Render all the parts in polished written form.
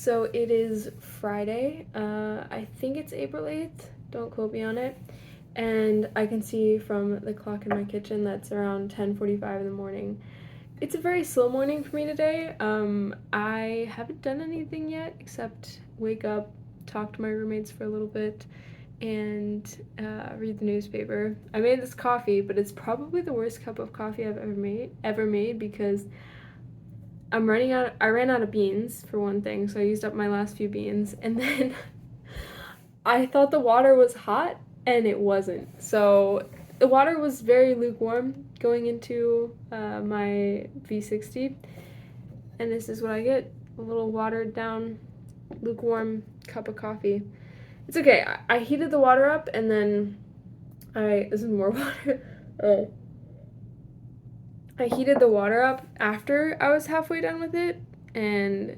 So it is Friday. I think it's April 8th. Don't quote me on it. And I can see from the clock in my kitchen that's around 10:45 in the morning. It's a very slow morning for me today. I haven't done anything yet except wake up, talk to my roommates for a little bit, and read the newspaper. I made this coffee, but it's probably the worst cup of coffee I've ever made because I ran out of beans for one thing, so I used up my last few beans, and then I thought the water was hot and it wasn't. So the water was very lukewarm going into my V60, and this is what I get: a little watered down, lukewarm cup of coffee. It's okay. I heated the water up, and then this is more water. Oh. I heated the water up after I was halfway done with it, and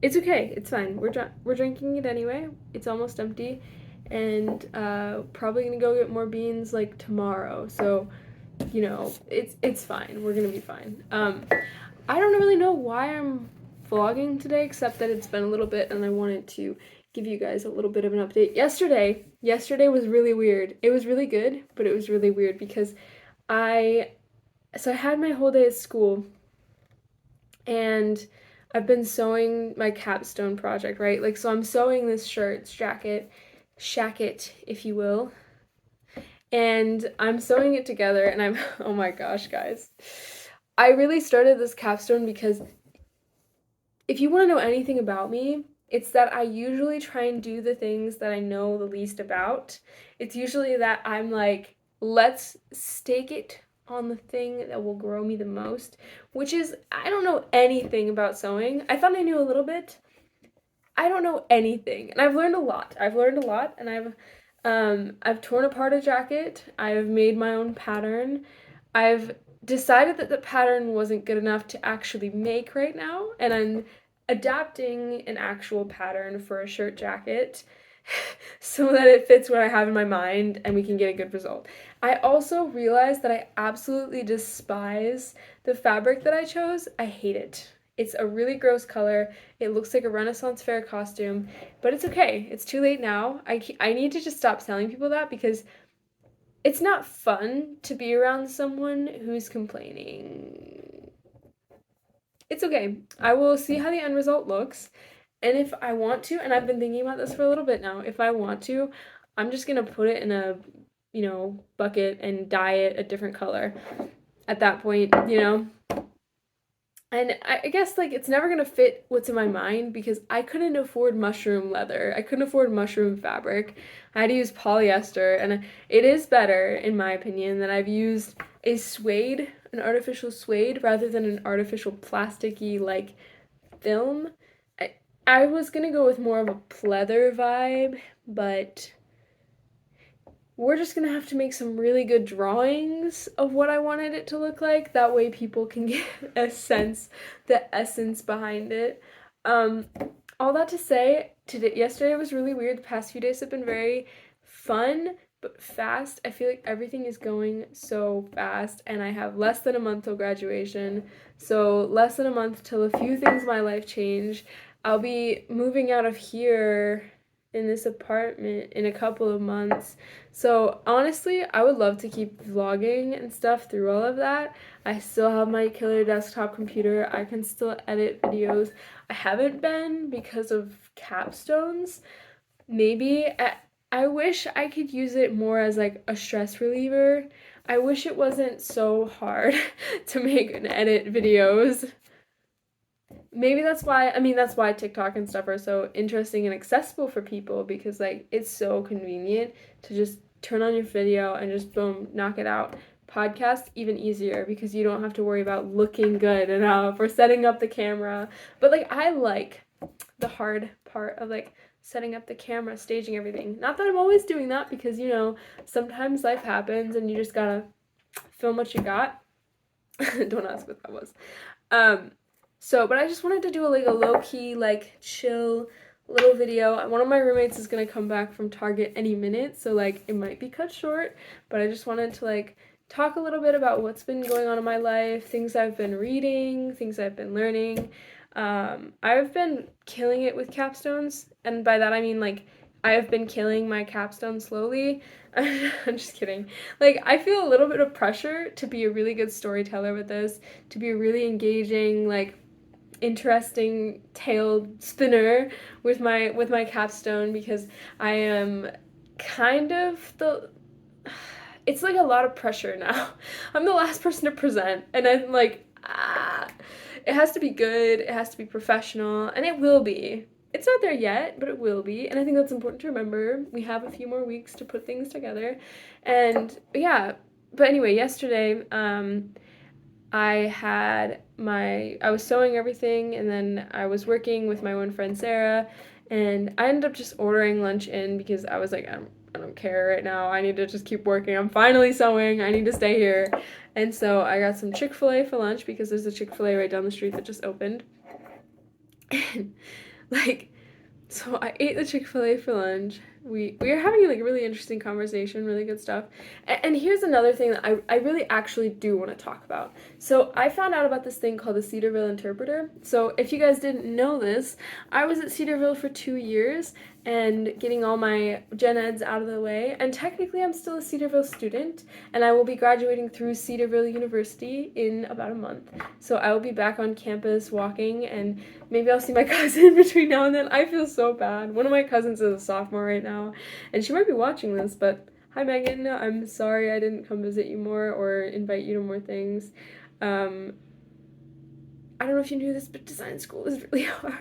it's okay. It's fine. We're drinking it anyway. It's almost empty, and probably gonna go get more beans like tomorrow. So, it's fine. We're gonna be fine. I don't really know why I'm vlogging today, except that it's been a little bit, and I wanted to give you guys a little bit of an update. Yesterday was really weird. It was really good, but it was really weird because I I had my whole day at school, and I've been sewing my capstone project, right? Like, so I'm sewing this shirt, shacket, if you will, and I'm sewing it together, and oh my gosh, guys. I really started this capstone because if you want to know anything about me, it's that I usually try and do the things that I know the least about. It's usually that I'm like, let's stake it on the thing that will grow me the most, which is I don't know anything about sewing. I thought I knew a little bit. I don't know anything, and I've learned a lot. And I've torn apart a jacket. I've made my own pattern. I've decided that the pattern wasn't good enough to actually make right now, and I'm adapting an actual pattern for a shirt jacket so that it fits what I have in my mind and we can get a good result. I also realized that I absolutely despise the fabric that I chose. I hate it. It's a really gross color. It looks like a Renaissance fair costume, but it's okay. It's too late now. I need to just stop telling people that because it's not fun to be around someone who's complaining. It's okay. I will see how the end result looks. And if I want to, and I've been thinking about this for a little bit now, if I want to, I'm just gonna put it in a, bucket and dye it a different color at that point, And I guess like it's never gonna fit what's in my mind because I couldn't afford mushroom leather. I couldn't afford mushroom fabric. I had to use polyester, and it is better, in my opinion, that I've used an artificial suede, rather than an artificial plasticky like film. I I was gonna go with more of a pleather vibe, but we're just gonna have to make some really good drawings of what I wanted it to look like. That way people can get a sense, the essence behind it. Um, all that to say, yesterday was really weird. The past few days have been very fun, but fast. I feel like everything is going so fast, and I have less than a month till graduation. So less than a month till a few things in my life change. I'll be moving out of here in this apartment in a couple of months. So honestly, I would love to keep vlogging and stuff through all of that. I still have my killer desktop computer. I can still edit videos. I haven't been because of capstones. Maybe I wish I could use it more as like a stress reliever. I wish it wasn't so hard to make and edit videos. Maybe that's why TikTok and stuff are so interesting and accessible for people, because like it's so convenient to just turn on your video and just boom, knock it out. Podcast even easier because you don't have to worry about looking good enough or setting up the camera. But like I like the hard part of like setting up the camera, staging everything. Not that I'm always doing that because sometimes life happens and you just gotta film what you got. Don't ask what that was. But I just wanted to do a low-key, like, chill little video. One of my roommates is gonna come back from Target any minute, so, like, it might be cut short, but I just wanted to, like, talk a little bit about what's been going on in my life, things I've been reading, things I've been learning. I've been killing it with capstones, and by that I mean like I have been killing my capstone slowly. I'm just kidding. Like I feel a little bit of pressure to be a really good storyteller with this, to be a really engaging, like interesting tailed spinner with my capstone because I am kind of the it's like a lot of pressure now. I'm the last person to present, and I'm like, it has to be good, it has to be professional, and it will be. It's not there yet, but it will be, and I think that's important to remember. We have a few more weeks to put things together, and yeah. But anyway, yesterday, I was sewing everything, and then I was working with my one friend Sarah, and I ended up just ordering lunch in because I was like, I don't care right now. I need to just keep working. I'm finally sewing. I need to stay here. And so I got some Chick-fil-A for lunch because there's a Chick-fil-A right down the street that just opened. And like so I ate the Chick-fil-A for lunch. We were having like a really interesting conversation, really good stuff. And here's another thing that I really actually do want to talk about. So I found out about this thing called the Cedarville Interpreter. So if you guys didn't know this, I was at Cedarville for 2 years and getting all my gen eds out of the way. And technically I'm still a Cedarville student, and I will be graduating through Cedarville University in about a month. So I will be back on campus walking, and maybe I'll see my cousin between now and then. I feel so bad. One of my cousins is a sophomore right now, and she might be watching this, but hi Megan, I'm sorry I didn't come visit you more or invite you to more things. I don't know if you knew this, but design school is really hard.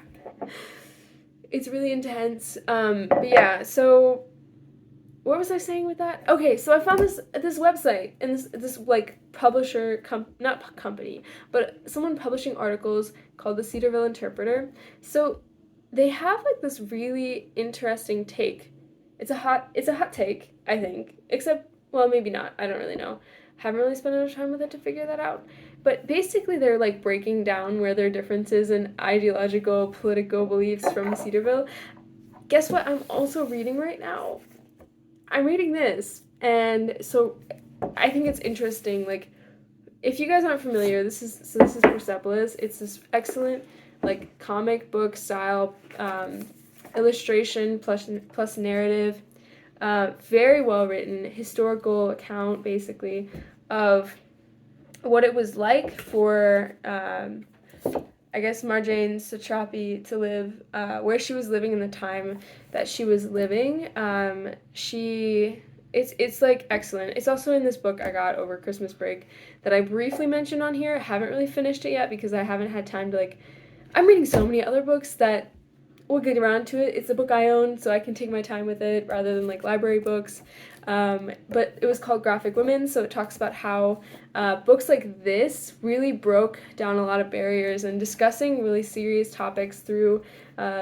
It's really intense. But yeah, so what was I saying with that? Okay, so I found this website and this like publisher not company, but someone publishing articles called the Cedarville Interpreter. So they have like this really interesting take. It's a hot take, I think. Except well, maybe not. I don't really know. Haven't really spent enough time with it to figure that out. But basically they're like breaking down where their differences in ideological, political beliefs from Cedarville. Guess what I'm also reading right now? I'm reading this, and so I think it's interesting. Like, if you guys aren't familiar, this is Persepolis. It's this excellent, like, comic book style illustration plus narrative, very well written historical account basically of what it was like for I guess Marjane Satrapi to live where she was living in the time that she was living. It's like excellent. It's also in this book I got over Christmas break that I briefly mentioned on here. I haven't really finished it yet because I haven't had time to like. I'm reading so many other books that we'll get around to it. It's a book I own, so I can take my time with it rather than like library books. But it was called Graphic Women, so it talks about how books like this really broke down a lot of barriers and discussing really serious topics through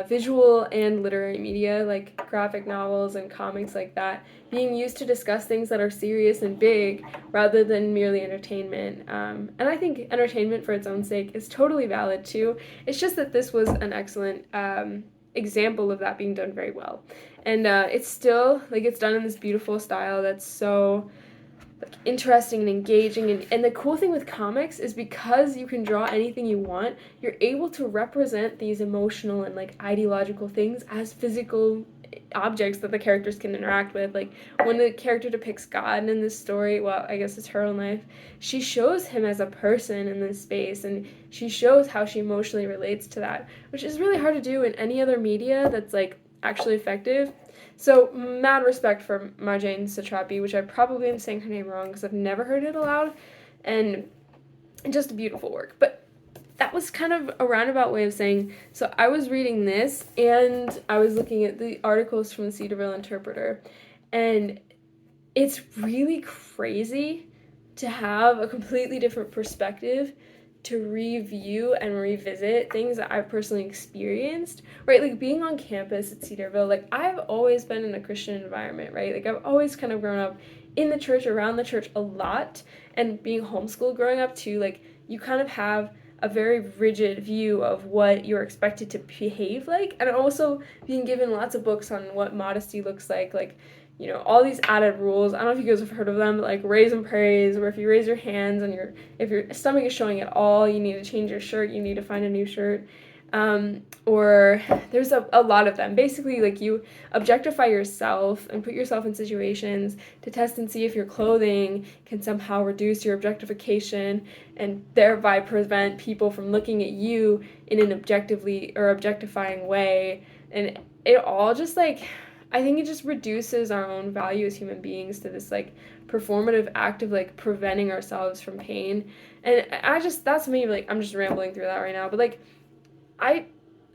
visual and literary media, like graphic novels and comics like that, being used to discuss things that are serious and big rather than merely entertainment. And I think entertainment for its own sake is totally valid too. It's just that this was an excellent example of that being done very well. And it's still, like, it's done in this beautiful style that's so, like, interesting and engaging. And the cool thing with comics is because you can draw anything you want, you're able to represent these emotional and, like, ideological things as physical objects that the characters can interact with. Like, when the character depicts God in this story, well, I guess it's her own life, she shows him as a person in this space, and she shows how she emotionally relates to that, which is really hard to do in any other media that's, like, actually effective. So, mad respect for Marjane Satrapi, which I probably am saying her name wrong because I've never heard it aloud, and just a beautiful work. But that was kind of a roundabout way of saying, so I was reading this, and I was looking at the articles from the Cedarville Interpreter, and it's really crazy to have a completely different perspective to review and revisit things that I've personally experienced, right? Like being on campus at Cedarville, like I've always been in a Christian environment, right? Like I've always kind of grown up in the church, around the church a lot, and being homeschooled growing up too, like you kind of have a very rigid view of what you're expected to behave like, and also being given lots of books on what modesty looks like, you know, all these added rules. I don't know if you guys have heard of them, but like raise and praise, where if you raise your hands and if your stomach is showing at all, you need to change your shirt, you need to find a new shirt. Or there's a lot of them. Basically, like, you objectify yourself and put yourself in situations to test and see if your clothing can somehow reduce your objectification and thereby prevent people from looking at you in an objectively or objectifying way. And it all just, like, I think it just reduces our own value as human beings to this, like, performative act of, like, preventing ourselves from pain. And that's me, like, I'm just rambling through that right now, but, like, I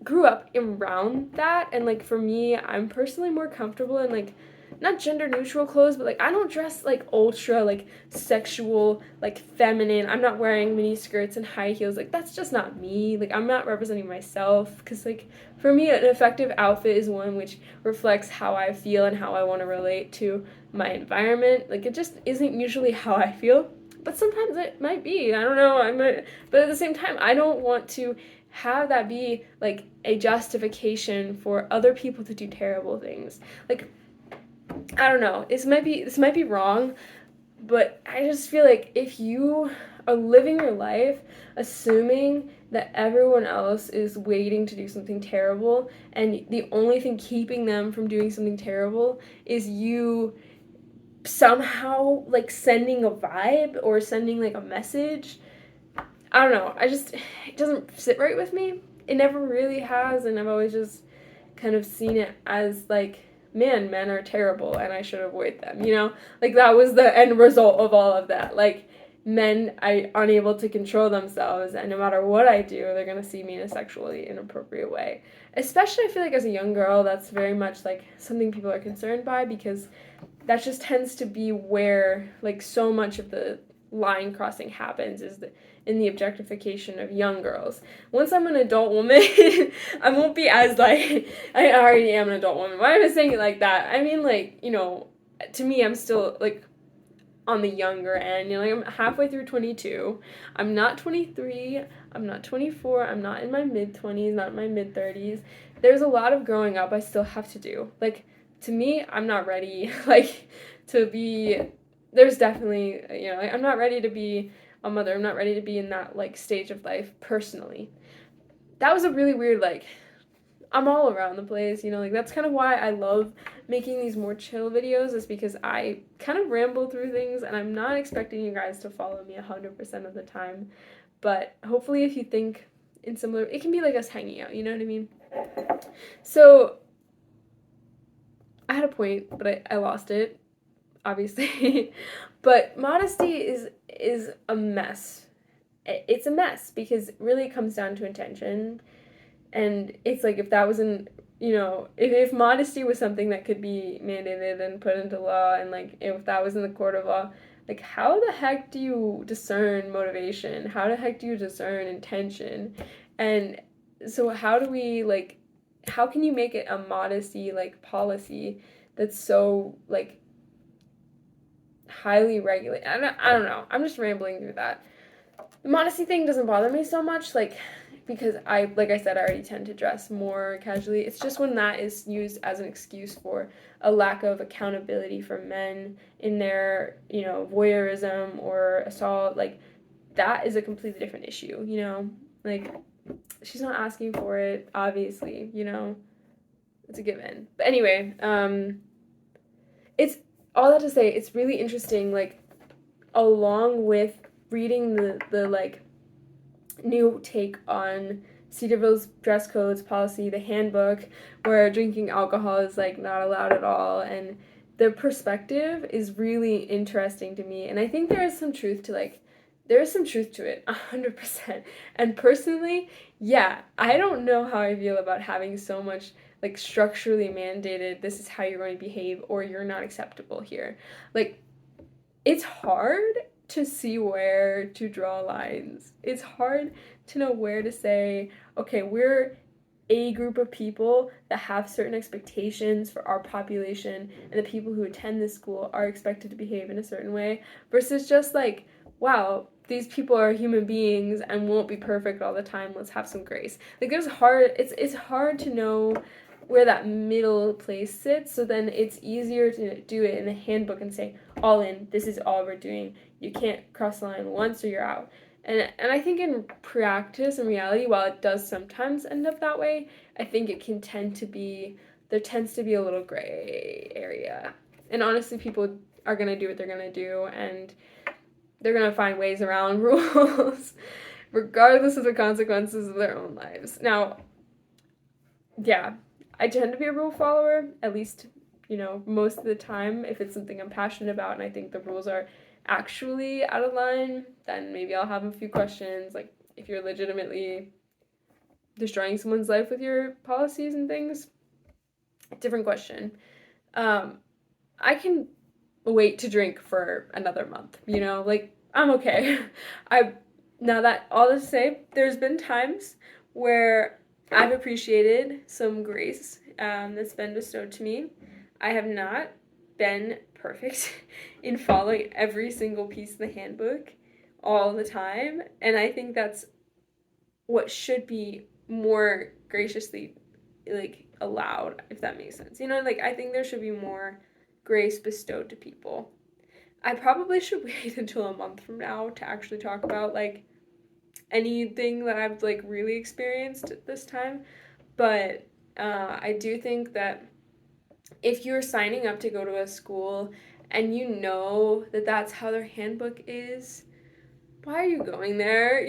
grew up around that, and, like, for me, I'm personally more comfortable in, like, not gender neutral clothes, but, like, I don't dress, like, ultra, like, sexual, like, feminine. I'm not wearing mini skirts and high heels. Like, that's just not me. Like, I'm not representing myself, because, like, for me, an effective outfit is one which reflects how I feel and how I want to relate to my environment. Like, it just isn't usually how I feel, but sometimes it might be. I don't know. But at the same time, I don't want to have that be, like, a justification for other people to do terrible things. Like, I don't know. This might be wrong, but I just feel like if you are living your life assuming that everyone else is waiting to do something terrible, and the only thing keeping them from doing something terrible is you somehow, like, sending a vibe or sending, like, a message, I don't know. It doesn't sit right with me. It never really has, and I've always just kind of seen it as, like, man, men are terrible and I should avoid them, you know? Like, that was the end result of all of that. Like, men are unable to control themselves, and no matter what I do, they're gonna see me in a sexually inappropriate way. Especially, I feel like, as a young girl, that's very much, like, something people are concerned by, because that just tends to be where, like, so much of the line crossing happens, is in the objectification of young girls. Once I'm an adult woman, I won't be as, like, I already am an adult woman. Why am I saying it like that? I mean, like, to me, I'm still, like, on the younger end. Like, I'm halfway through 22. I'm not 23. I'm not 24. I'm not in my mid-20s, not in my mid-30s. There's a lot of growing up I still have to do. Like, to me, I'm not ready, like, to be, there's definitely, like, I'm not ready to be a mother. I'm not ready to be in that, like, stage of life personally. That was a really weird, like, I'm all around the place, like, that's kind of why I love making these more chill videos, is because I kind of ramble through things, and I'm not expecting you guys to follow me 100% of the time, but hopefully if you think in similar, it can be like us hanging out, you know what I mean? So, I had a point, but I lost it, obviously, but modesty is a mess. It's a mess, because really it comes down to intention. And it's like, if that wasn't, if modesty was something that could be mandated and put into law, and, like, if that was in the court of law, like, how the heck do you discern motivation? How the heck do you discern intention? And so how do we, like, how can you make it a modesty, like, policy that's so, like, highly regulated? I don't know. I'm just rambling through that. The modesty thing doesn't bother me so much, like, because like I said, I already tend to dress more casually. It's just when that is used as an excuse for a lack of accountability for men in their, voyeurism or assault, like, that is a completely different issue, Like, she's not asking for it, obviously, it's a given. But anyway, it's all that to say, it's really interesting, like, along with reading the like, new take on Cedarville's dress codes policy, the handbook, where drinking alcohol is, like, not allowed at all, and the perspective is really interesting to me, and I think there is some truth to, like, there is some truth to it, 100%. And personally, yeah, I don't know how I feel about having so much, like, structurally mandated, this is how you're going to behave, or you're not acceptable here. Like, it's hard to see where to draw lines. It's hard to know where to say, okay, we're a group of people that have certain expectations for our population, and the people who attend this school are expected to behave in a certain way, versus just, like, wow, these people are human beings and won't be perfect all the time, let's have some grace. Like, it's hard to know where that middle place sits, so then it's easier to do it in the handbook and say, all in, this is all we're doing. You can't cross the line once or you're out. And I think in practice and reality, while it does sometimes end up that way, I think it can tend to be there tends to be a little gray area. And honestly, people are gonna do what they're gonna do, and they're gonna find ways around rules, regardless of the consequences of their own lives. Now, yeah, I tend to be a rule follower, at least, most of the time. If it's something I'm passionate about and I think the rules are actually out of line, then maybe I'll have a few questions. Like, if you're legitimately destroying someone's life with your policies and things, different question. Um, I can wait to drink for another month, like, I'm okay. I Now that all to say, there's been times where I've appreciated some grace that's been bestowed to me. I have not been perfect in following every single piece of the handbook all the time, and I think that's what should be more graciously like allowed, if that makes sense. Like, I think there should be more grace bestowed to people. I probably should wait until a month from now to actually talk about like anything that I've like really experienced at this time. But I do think that if you're signing up to go to a school and you know that that's how their handbook is, why are you going there?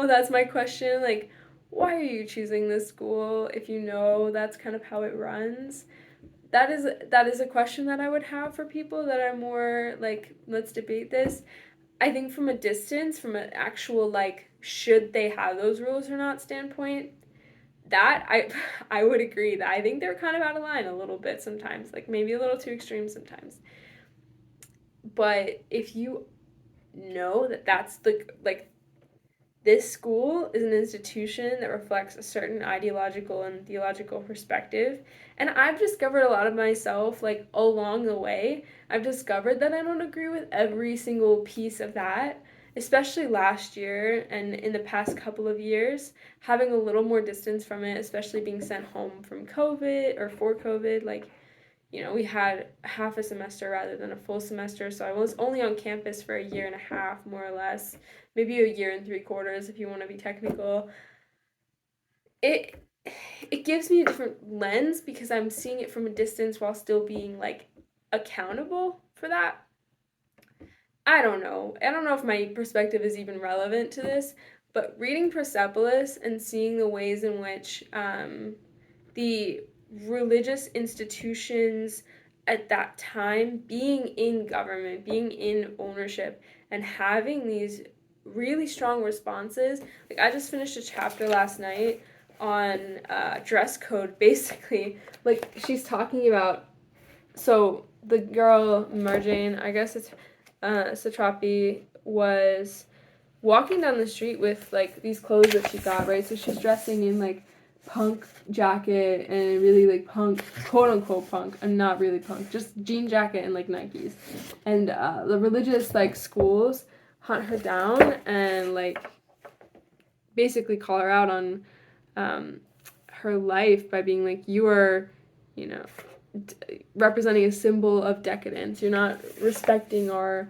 That's my question. Like, why are you choosing this school if you know that's kind of how it runs? That is a question that I would have for people that are more like, let's debate this. I think from a distance, from an actual like, should they have those rules or not standpoint, that I would agree that I think they're kind of out of line a little bit sometimes, like maybe a little too extreme sometimes. But if you know that that's the like this school is an institution that reflects a certain ideological and theological perspective. And I've discovered a lot of myself, like, along the way. I've discovered that I don't agree with every single piece of that, especially last year and in the past couple of years, having a little more distance from it, especially being sent home from COVID or for COVID. Like, we had half a semester rather than a full semester, so I was only on campus for a year and a half, more or less, maybe a year and 3/4 if you want to be technical. It it gives me a different lens because I'm seeing it from a distance while still being like accountable for that. I don't know. I don't know if my perspective is even relevant to this, but reading Persepolis and seeing the ways in which the religious institutions at that time, being in government, being in ownership, and having these really strong responses. Like, I just finished a chapter last night on dress code, basically. Like, she's talking about, so the girl, Marjane, I guess it's Satrapi, was walking down the street with like these clothes that she got, right? So she's dressing in like punk jacket and really like punk, quote unquote punk, and not really punk, just jean jacket and like Nikes. And the religious like schools hunt her down and like basically call her out on her life by being like, you are, you know, representing a symbol of decadence. You're not respecting our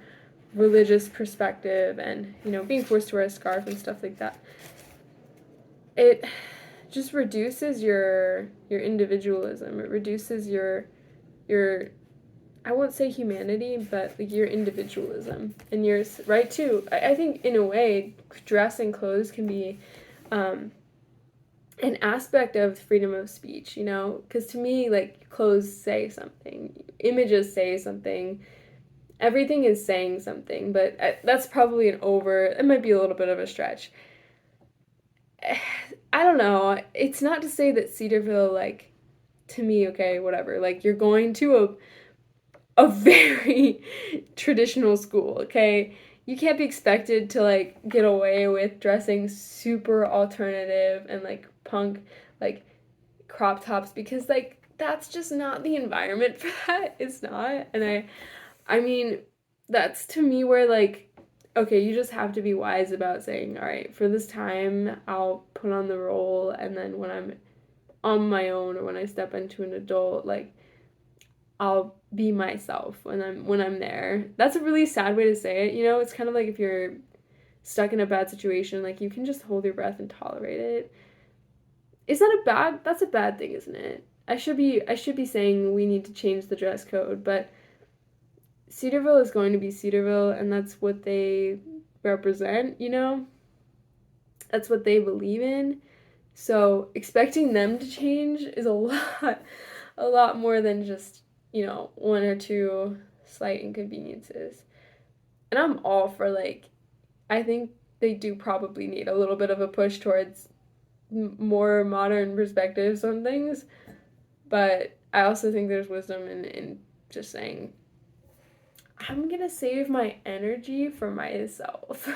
religious perspective, and being forced to wear a scarf and stuff like that. It just reduces your individualism. It reduces your I won't say humanity, but like your individualism and your right too. I think in a way, dress and clothes can be an aspect of freedom of speech. Because to me, like, clothes say something, images say something. Everything is saying something, but that's probably it might be a little bit of a stretch. I don't know. It's not to say that Cedarville, like, to me, okay, whatever. Like, you're going to a very traditional school, okay? You can't be expected to, like, get away with dressing super alternative and, like, punk, like, crop tops because, like, that's just not the environment for that. It's not. And I mean, that's to me where, like, okay, you just have to be wise about saying, all right, for this time, I'll put on the role, and then when I'm on my own or when I step into an adult, like, I'll be myself when I'm there. That's a really sad way to say it, It's kind of like if you're stuck in a bad situation, like, you can just hold your breath and tolerate it. That's a bad thing, isn't it? I should be saying we need to change the dress code, but Cedarville is going to be Cedarville, and that's what they represent, you know? That's what they believe in. So expecting them to change is a lot more than just, one or two slight inconveniences. And I'm all for, like, I think they do probably need a little bit of a push towards more modern perspectives on things, but I also think there's wisdom in just saying, I'm gonna save my energy for myself.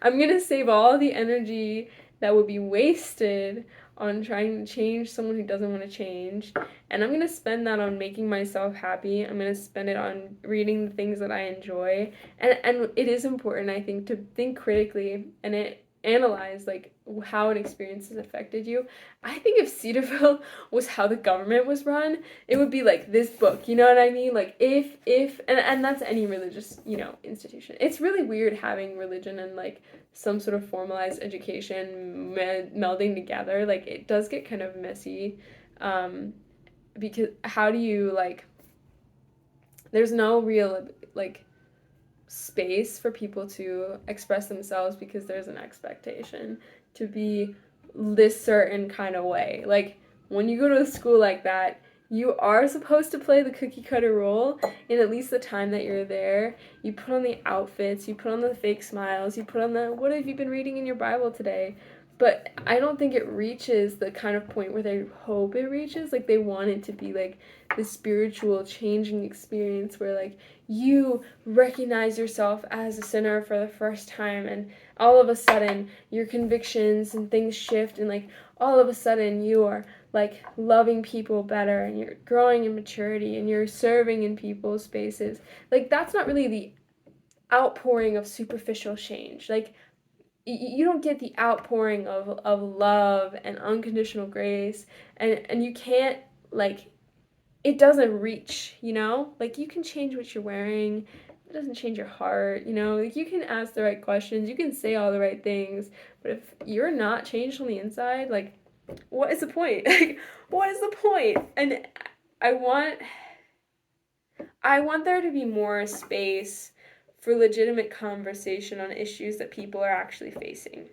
I'm gonna save all the energy that would be wasted on trying to change someone who doesn't want to change. And I'm gonna spend that on making myself happy. I'm gonna spend it on reading the things that I enjoy. And it is important, I think, to think critically and analyze like how an experience has affected you. I think if Cedarville was how the government was run, it would be like this book, you know what I mean? Like if and that's any religious, institution. It's really weird having religion and like some sort of formalized education melding together. Like, it does get kind of messy, because how do you, like, there's no real like space for people to express themselves because there's an expectation to be this certain kind of way. Like, when you go to a school like that, you are supposed to play the cookie cutter role in at least the time that you're there. You put on the outfits, you put on the fake smiles, you put on the what have you been reading in your Bible today? But I don't think it reaches the kind of point where they hope it reaches. Like, they want it to be like this spiritual changing experience where, like, you recognize yourself as a sinner for the first time, and all of a sudden your convictions and things shift, and like all of a sudden you are like loving people better, and you're growing in maturity, and you're serving in people's spaces. Like, that's not really the outpouring of superficial change. Like, you don't get the outpouring of love and unconditional grace, and you can't, like, it doesn't reach, like, you can change what you're wearing, it doesn't change your heart, like, you can ask the right questions, you can say all the right things, but if you're not changed on the inside, like, what is the point? Like, what is the point? And I want I want there to be more space for legitimate conversation on issues that people are actually facing.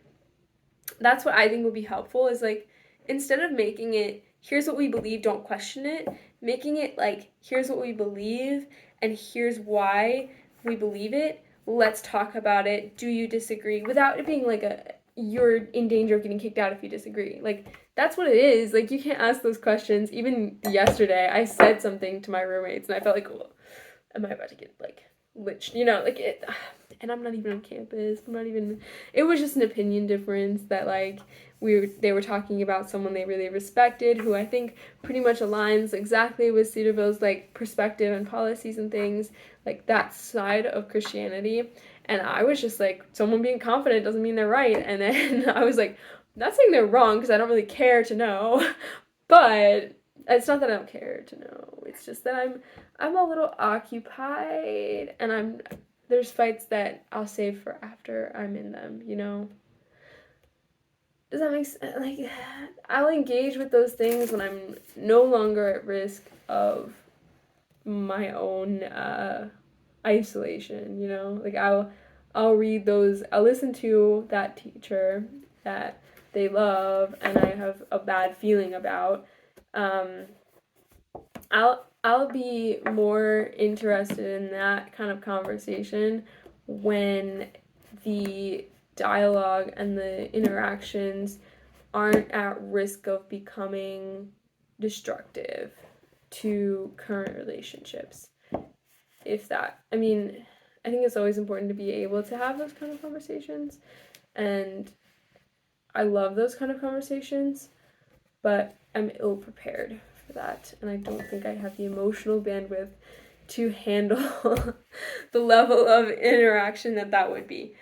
That's what I think would be helpful, is like, instead of making it here's what we believe, don't question it, making it like, here's what we believe and here's why we believe it. Let's talk about it. Do you disagree? Without it being like you're in danger of getting kicked out if you disagree. Like, that's what it is. Like, you can't ask those questions. Even yesterday, I said something to my roommates and I felt like, oh, am I about to get like lynched? Like it. And I'm not even on campus. It was just an opinion difference that, like, they were talking about someone they really respected, who I think pretty much aligns exactly with Cedarville's like perspective and policies and things, like that side of Christianity. And I was just like, someone being confident doesn't mean they're right. And then I was like, I'm not saying they're wrong because I don't really care to know, but it's not that I don't care to know. It's just that I'm a little occupied, and there's fights that I'll save for after I'm in them. Does that make sense? Like, I'll engage with those things when I'm no longer at risk of my own isolation. Like, I'll read those, I'll listen to that teacher that they love and I have a bad feeling about. I'll be more interested in that kind of conversation when the dialogue and the interactions aren't at risk of becoming destructive to current relationships. I think it's always important to be able to have those kind of conversations, and I love those kind of conversations, but I'm ill prepared for that, and I don't think I have the emotional bandwidth to handle the level of interaction that would be.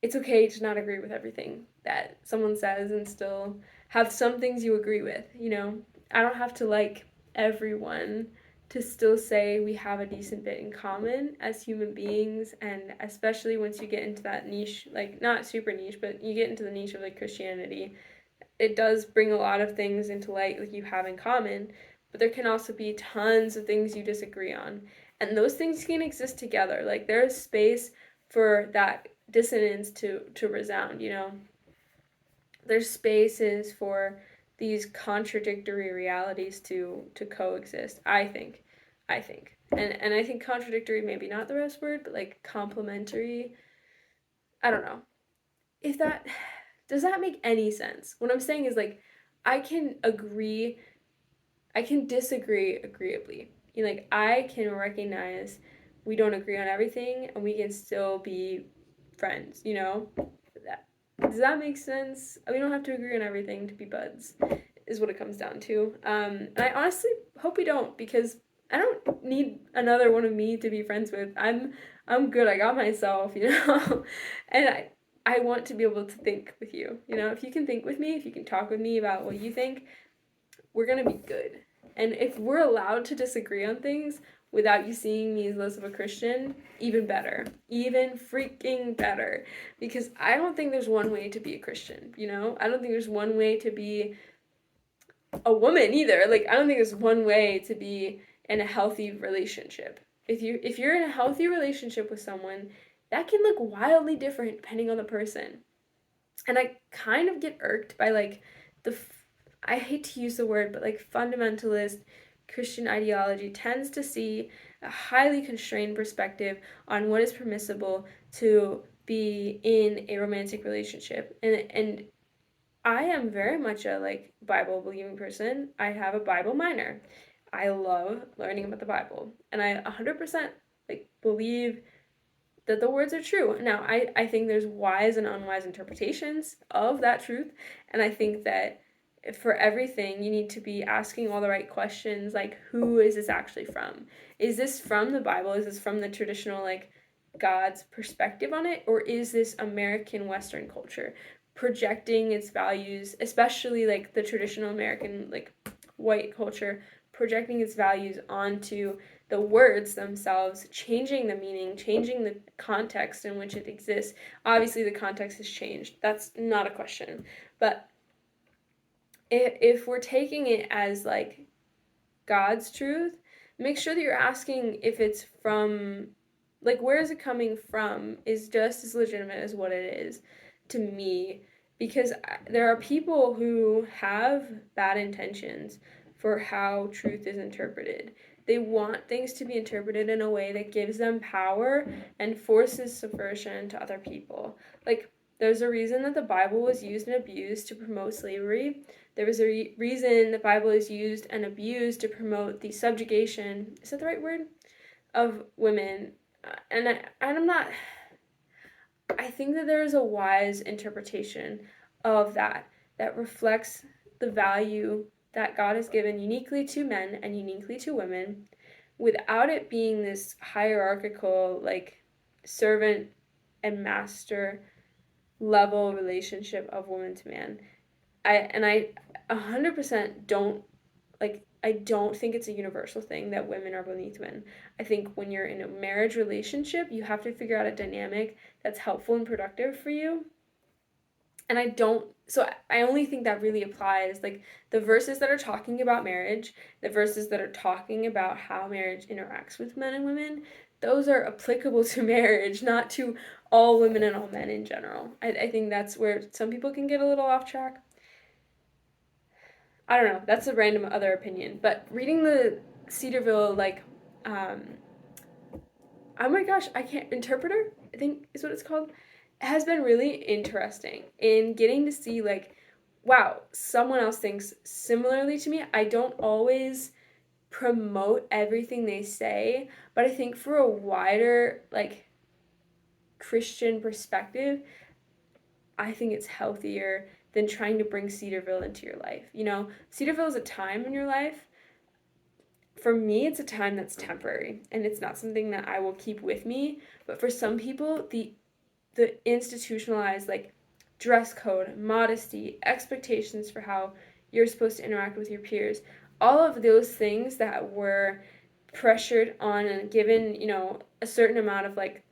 It's okay to not agree with everything that someone says and still have some things you agree with. I don't have to like everyone to still say we have a decent bit in common as human beings, and especially once you get into that niche, like not super niche, but you get into the niche of like Christianity, it does bring a lot of things into light like you have in common, but there can also be tons of things you disagree on. And those things can exist together. Like there's space for that dissonance to resound, you know. There's spaces for these contradictory realities to coexist, I think. I think. And I think contradictory maybe not the best word, but like complementary. I don't know. If that does that make any sense? What I'm saying is like I can agree, I can disagree agreeably. You know, like I can recognize we don't agree on everything and we can still be friends, you know? That, does that make sense? We don't have to agree on everything to be buds, is what it comes down to. And I honestly hope we don't, because I don't need another one of me to be friends with. I'm good. I got myself, you know? And I want to be able to think with you. You know, if you can think with me, if you can talk with me about what you think, we're gonna be good. And if we're allowed to disagree on things without you seeing me as less of a Christian, even better. Even freaking better. Because I don't think there's one way to be a Christian, you know? I don't think there's one way to be a woman either. Like I don't think there's one way to be in a healthy relationship. If you're in a healthy relationship with someone, that can look wildly different depending on the person. And I kind of get irked by like I hate to use the word, but like fundamentalist Christian ideology tends to see a highly constrained perspective on what is permissible to be in a romantic relationship. And I am very much a like Bible believing person. I have a Bible minor. I love learning about the Bible. And I 100% like believe that the words are true. Now, I think there's wise and unwise interpretations of that truth, and I think that for everything, you need to be asking all the right questions, like who is this actually from? Is this from the Bible? Is this from the traditional, like, God's perspective on it? Or is this American Western culture projecting its values, especially, like, the traditional American, like, white culture, projecting its values onto the words themselves, changing the meaning, changing the context in which it exists. Obviously, the context has changed. That's not a question. But if we're taking it as like God's truth, make sure that you're asking if it's from, like, where is it coming from is just as legitimate as what it is to me. Because there are people who have bad intentions for how truth is interpreted. They want things to be interpreted in a way that gives them power and forces subversion to other people. Like, there's a reason that the Bible was used and abused to promote slavery. There was a reason the Bible is used and abused to promote the subjugation, is that the right word? Of women. And I'm not, I think that there is a wise interpretation of that reflects the value that God has given uniquely to men and uniquely to women without it being this hierarchical, like, servant and master level relationship of woman to man. I 100% don't, like, I don't think it's a universal thing that women are beneath men. I think when you're in a marriage relationship, you have to figure out a dynamic that's helpful and productive for you. And I only think that really applies, like, the verses that are talking about marriage, the verses that are talking about how marriage interacts with men and women, those are applicable to marriage, not to all women and all men in general. I think that's where some people can get a little off track. I don't know. That's a random other opinion. But reading the Cedarville, like, um, oh my gosh, I can't, interpreter, I think is what it's called, has been really interesting in getting to see, like, wow, someone else thinks similarly to me. I don't always promote everything they say, but I think for a wider, like, Christian perspective, I think it's healthier than trying to bring Cedarville into your life. You know, Cedarville is a time in your life. For me, it's a time that's temporary, and it's not something that I will keep with me. But for some people, the institutionalized, like, dress code, modesty, expectations for how you're supposed to interact with your peers, all of those things that were pressured on and given, you know, a certain amount of like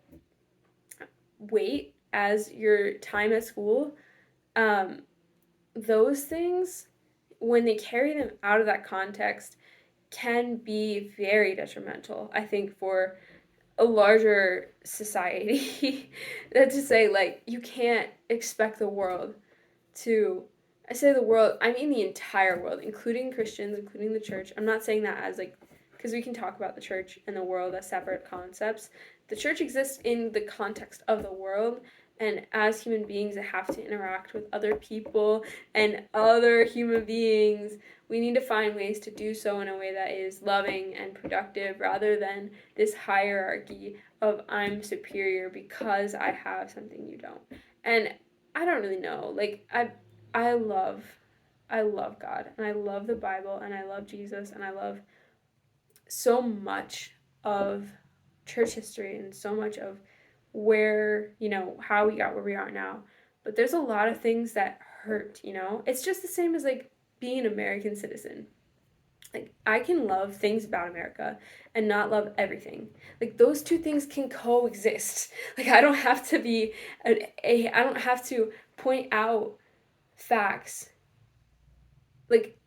weight as your time at school, those things, when they carry them out of that context, can be very detrimental, I think, for a larger society. That to say, like, you can't expect the world to, I say the world, I mean the entire world, including Christians, including the church. I'm not saying that as like, because we can talk about the church and the world as separate concepts. The church exists in the context of the world, and as human beings that have to interact with other people and other human beings, we need to find ways to do so in a way that is loving and productive, rather than this hierarchy of I'm superior because I have something you don't. And I don't really know. Like, I love God, and I love the Bible, and I love Jesus, and I love so much of church history and so much of where, you know, how we got where we are now. But there's a lot of things that hurt, you know? It's just the same as like being an American citizen. Like, I can love things about America and not love everything. Like, those two things can coexist. Like, I don't have to be I don't have to point out facts. Like,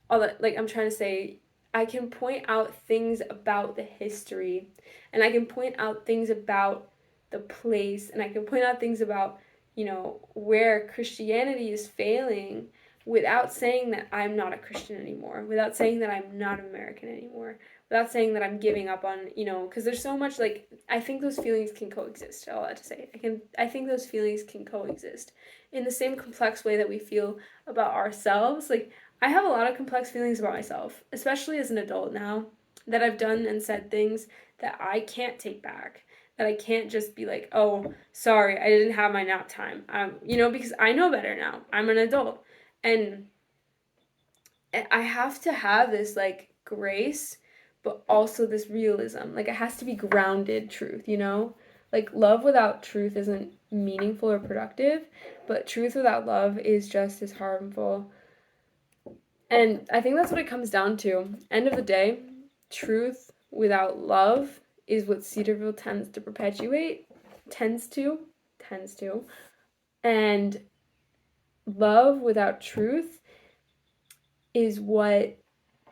all that, like, I'm trying to say, I can point out things about the history, and I can point out things about the place, and I can point out things about, you know, where Christianity is failing, without saying that I'm not a Christian anymore, without saying that I'm not American anymore, without saying that I'm giving up on, you know, because there's so much, like, I think those feelings can coexist. All that to say, I think those feelings can coexist in the same complex way that we feel about ourselves. Like, I have a lot of complex feelings about myself, especially as an adult now, that I've done and said things that I can't take back. That I can't just be like, oh, sorry, I didn't have my nap time. You know, because I know better now. I'm an adult. And I have to have this, like, grace, but also this realism. Like, it has to be grounded truth, you know? Like, love without truth isn't meaningful or productive, but truth without love is just as harmful. And I think that's what it comes down to. End of the day, truth without love is what Cedarville tends to perpetuate. Tends to. Tends to. And love without truth is what,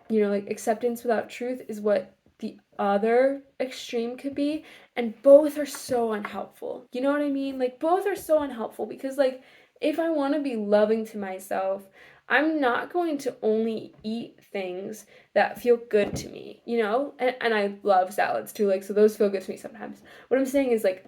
you know, like, acceptance without truth is what the other extreme could be. And both are so unhelpful. You know what I mean? Like, both are so unhelpful because, like, if I want to be loving to myself, I'm not going to only eat things that feel good to me, you know? And I love salads too, like, so those feel good to me sometimes. What I'm saying is, like,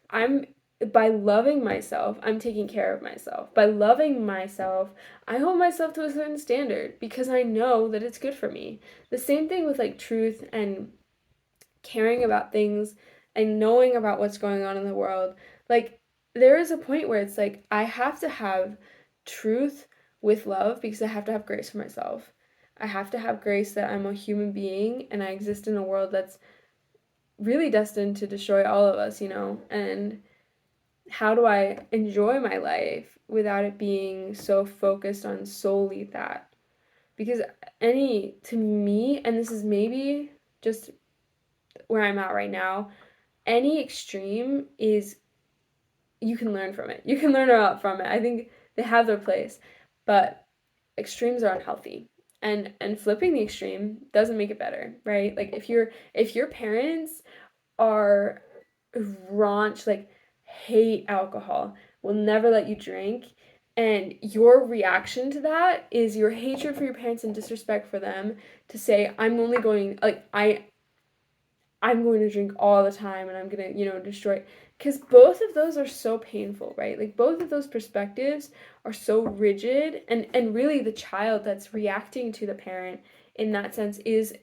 I'm, by loving myself, I'm taking care of myself. By loving myself, I hold myself to a certain standard because I know that it's good for me. The same thing with, like, truth and caring about things and knowing about what's going on in the world. Like, there is a point where it's like I have to have truth with love because I have to have grace for myself. I have to have grace that I'm a human being and I exist in a world that's really destined to destroy all of us, you know? And how do I enjoy my life without it being so focused on solely that? Because to me, and this is maybe just where I'm at right now, any extreme is, you can learn from it. You can learn a lot from it. I think they have their place, but extremes are unhealthy. And flipping the extreme doesn't make it better, right? Like, if your parents are raunch, like, hate alcohol, will never let you drink, and your reaction to that is your hatred for your parents and disrespect for them, to say I'm only going, like, I'm going to drink all the time and I'm going to, you know, destroy. Because both of those are so painful, right? Like, both of those perspectives are so rigid. And really, the child that's reacting to the parent in that sense is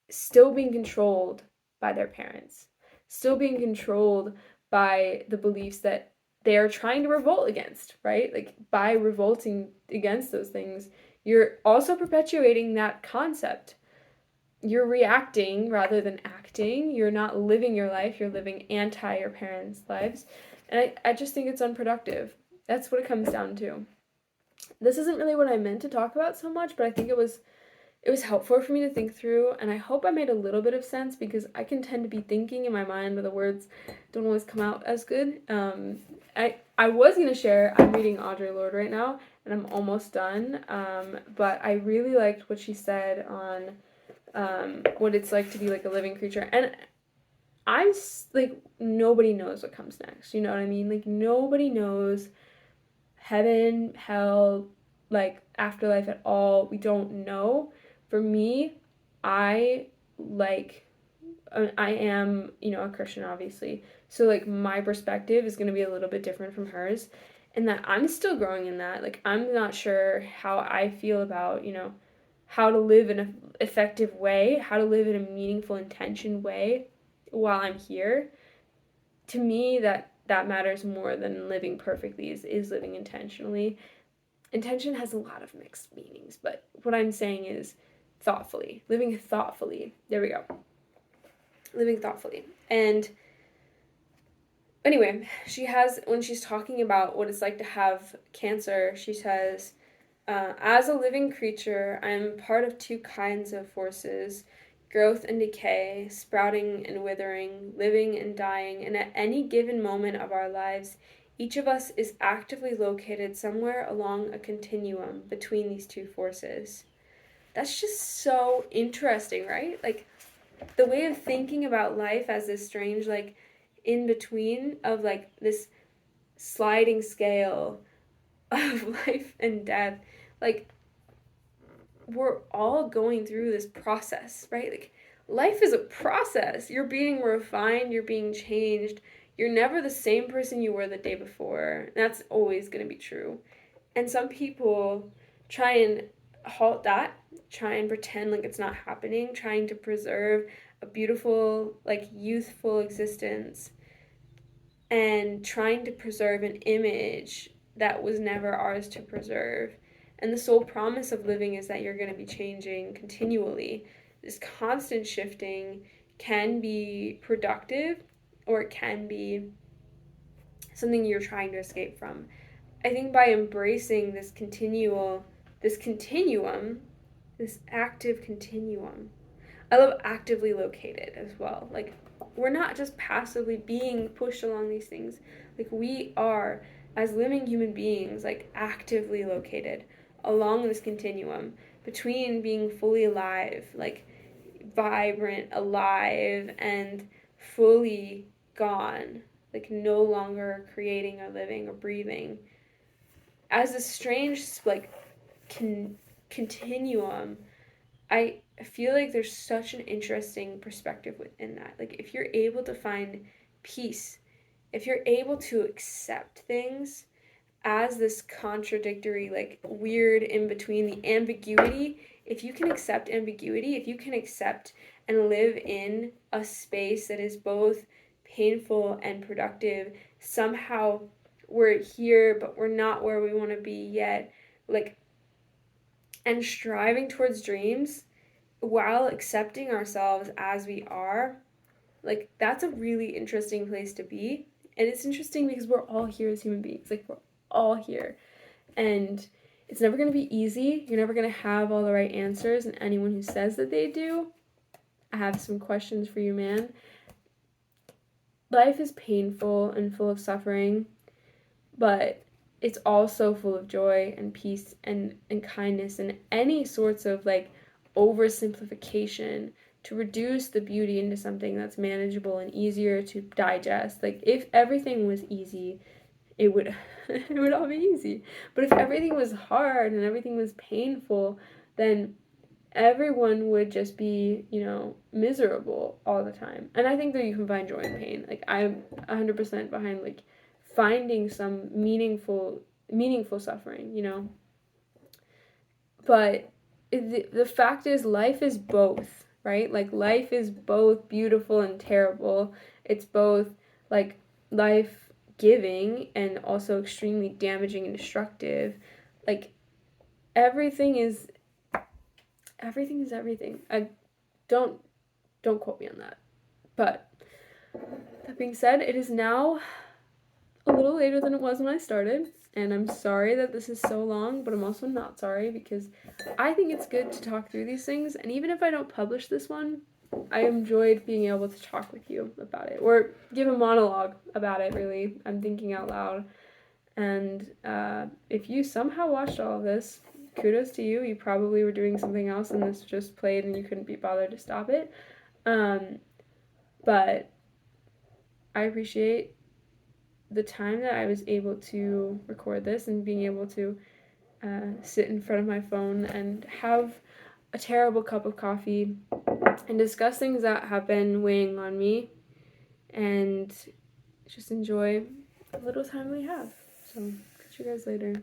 still being controlled by their parents, still being controlled by the beliefs that they are trying to revolt against, right? Like, by revolting against those things, you're also perpetuating that concept. You're reacting rather than acting. You're not living your life. You're living anti your parents' lives. And I just think it's unproductive. That's what it comes down to. This isn't really what I meant to talk about so much, but I think it it was helpful for me to think through, and I hope I made a little bit of sense because I can tend to be thinking in my mind, but the words don't always come out as good. I was gonna share. I'm reading Audre Lorde right now, and I'm almost done. But I really liked what she said on what it's like to be like a living creature, and like nobody knows what comes next. You know what I mean? Like nobody knows heaven, hell, like afterlife at all. We don't know. For me, I like I am, a Christian obviously. So like my perspective is going to be a little bit different from hers, and that I'm still growing in that. Like I'm not sure how I feel about, how to live in an effective way, how to live in a meaningful intention way while I'm here. To me that matters more than living perfectly is living intentionally. Intention has a lot of mixed meanings, but what I'm saying is thoughtfully, living thoughtfully. There we go. Living thoughtfully. And anyway, when she's talking about what it's like to have cancer, she says, as a living creature, I am part of two kinds of forces: growth and decay, sprouting and withering, living and dying, and at any given moment of our lives, each of us is actively located somewhere along a continuum between these two forces. That's just so interesting, right? Like, the way of thinking about life as this strange, like, in between of, like, this sliding scale of life and death. Like, we're all going through this process, right? Like, life is a process. You're being refined, you're being changed. You're never the same person you were the day before. That's always going to be true. And some people try and halt that, try and pretend like it's not happening, trying to preserve a beautiful, like, youthful existence, and trying to preserve an image that was never ours to preserve. And the sole promise of living is that you're going to be changing continually. This constant shifting can be productive, or it can be something you're trying to escape from. I think by embracing this continuum, this active continuum, I love actively located as well. Like, we're not just passively being pushed along these things. Like, we are, as living human beings, like, actively located along this continuum between being fully alive, like, vibrant, alive, and fully gone, like, no longer creating or living or breathing. As a strange, like, continuum, I feel like there's such an interesting perspective within that. Like, if you're able to find peace, if you're able to accept things as this contradictory, like, weird in between, the ambiguity, if you can accept ambiguity, if you can accept and live in a space that is both painful and productive, somehow we're here, but we're not where we want to be yet, like, and striving towards dreams while accepting ourselves as we are, like, that's a really interesting place to be. And it's interesting because we're all here as human beings. Like, we're all here. And it's never going to be easy. You're never going to have all the right answers. And anyone who says that they do, I have some questions for you, man. Life is painful and full of suffering, but it's also full of joy and peace and kindness and any sorts of, like, oversimplification to reduce the beauty into something that's manageable and easier to digest. Like, if everything was easy, it would it would all be easy. But if everything was hard and everything was painful, then everyone would just be, miserable all the time. And I think that you can find joy in pain. Like, I'm 100% behind, like, finding some meaningful suffering. But the fact is, life is both, right? Like, life is both beautiful and terrible. It's both, like, life giving and also extremely damaging and destructive. Like, everything is everything. I don't quote me on that. But that being said, it is now a little later than it was when I started, and I'm sorry that this is so long, but I'm also not sorry because I think it's good to talk through these things, and even if I don't publish this one, I enjoyed being able to talk with you about it, or give a monologue about it, really. I'm thinking out loud. And if you somehow watched all of this, kudos to you. You probably were doing something else and this just played and you couldn't be bothered to stop it. But I appreciate the time that I was able to record this and being able to sit in front of my phone and have a terrible cup of coffee and discuss things that have been weighing on me and just enjoy the little time we have. So, catch you guys later.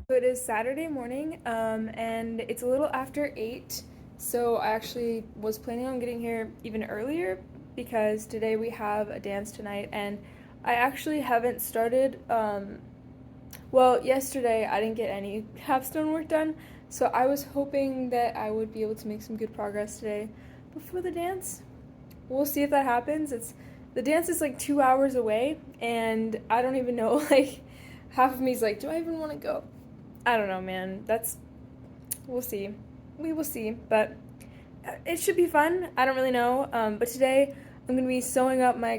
So it is Saturday morning, and it's a little after 8, so I actually was planning on getting here even earlier because today we have a dance tonight, and I actually haven't started, well, yesterday I didn't get any capstone work done, so I was hoping that I would be able to make some good progress today before the dance. We'll see if that happens. The dance is like 2 hours away, and I don't even know, like, half of me is like, do I even want to go? I don't know, man. We'll see. We will see, but it should be fun. I don't really know, but today I'm going to be sewing up my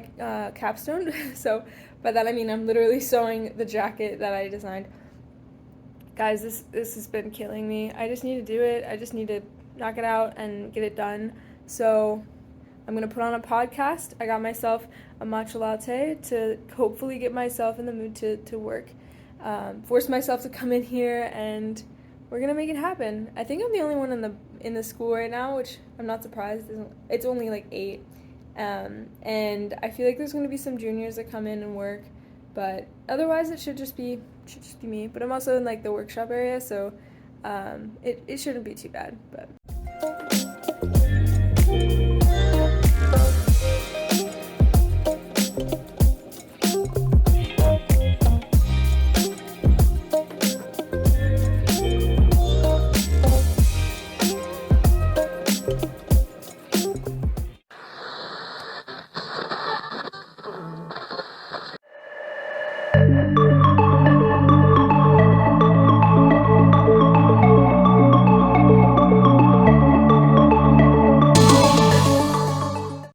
capstone, so by that I mean I'm literally sewing the jacket that I designed. Guys, this has been killing me. I just need to do it. I just need to knock it out and get it done, so I'm going to put on a podcast. I got myself a matcha latte to hopefully get myself in the mood to work. Force myself to come in here, and we're going to make it happen. I think I'm the only one in the school right now, which I'm not surprised. It's only like 8. And I feel like there's going to be some juniors that come in and work, but otherwise it should just be me. But I'm also in like the workshop area, so it shouldn't be too bad. But